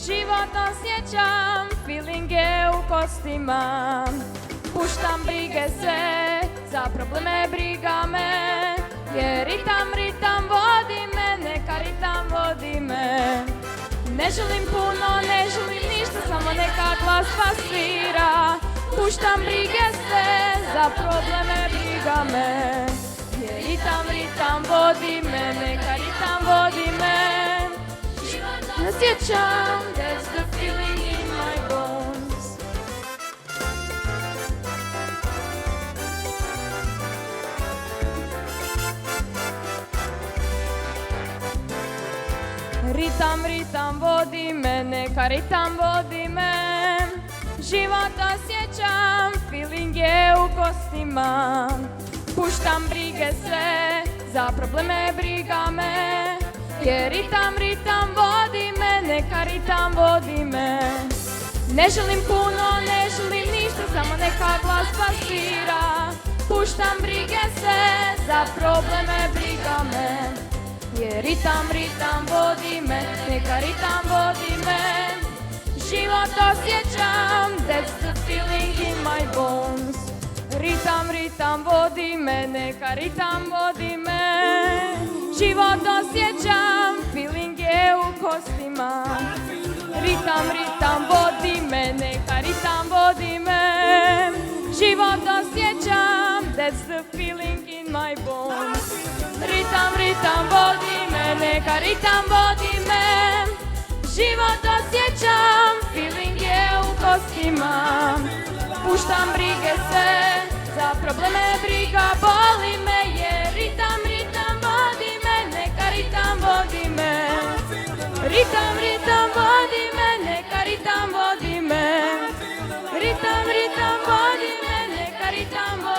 Život osjećam, feeling je u kostima. Puštam brige sve, za probleme briga me. Jer ritam vodi me, neka ritam vodi me. Ne želim puno, ne želim ništa, samo neka glazba svira. Puštam brige sve, za probleme briga me. Jer ritam vodi me, neka ritam vodi me. Osjećam, that's the feeling in my bones. Ritam vodi me, neka ritam vodi me. Život osjećam, feeling je u kostima. Puštam brige sve, za probleme briga me. Jer ritam vodi me, neka ritam vodi me. Ne želim puno, ne želim ništa, samo neka glazba svira. Puštam brige sve, za probleme briga me. Jer ritam vodi me, neka ritam vodi me. Život osjećam, that's the feeling in my bones. Ritam vodi me, neka ritam vodi me. Život osjećam, feeling je u kostima. Ritam vodi me, neka ritam vodi me. Život osjećam, that's the feeling in my bones. Ritam vodi me, neka ritam vodi me. Život osjećam, feeling je u kostima. Puštam brige sve, za probleme briga boli me. Jer ritam vodi me, neka ritam vodi me. Ritam vodi me, neka ritam vodi me. Ritam vodi me, neka ritam vodi me.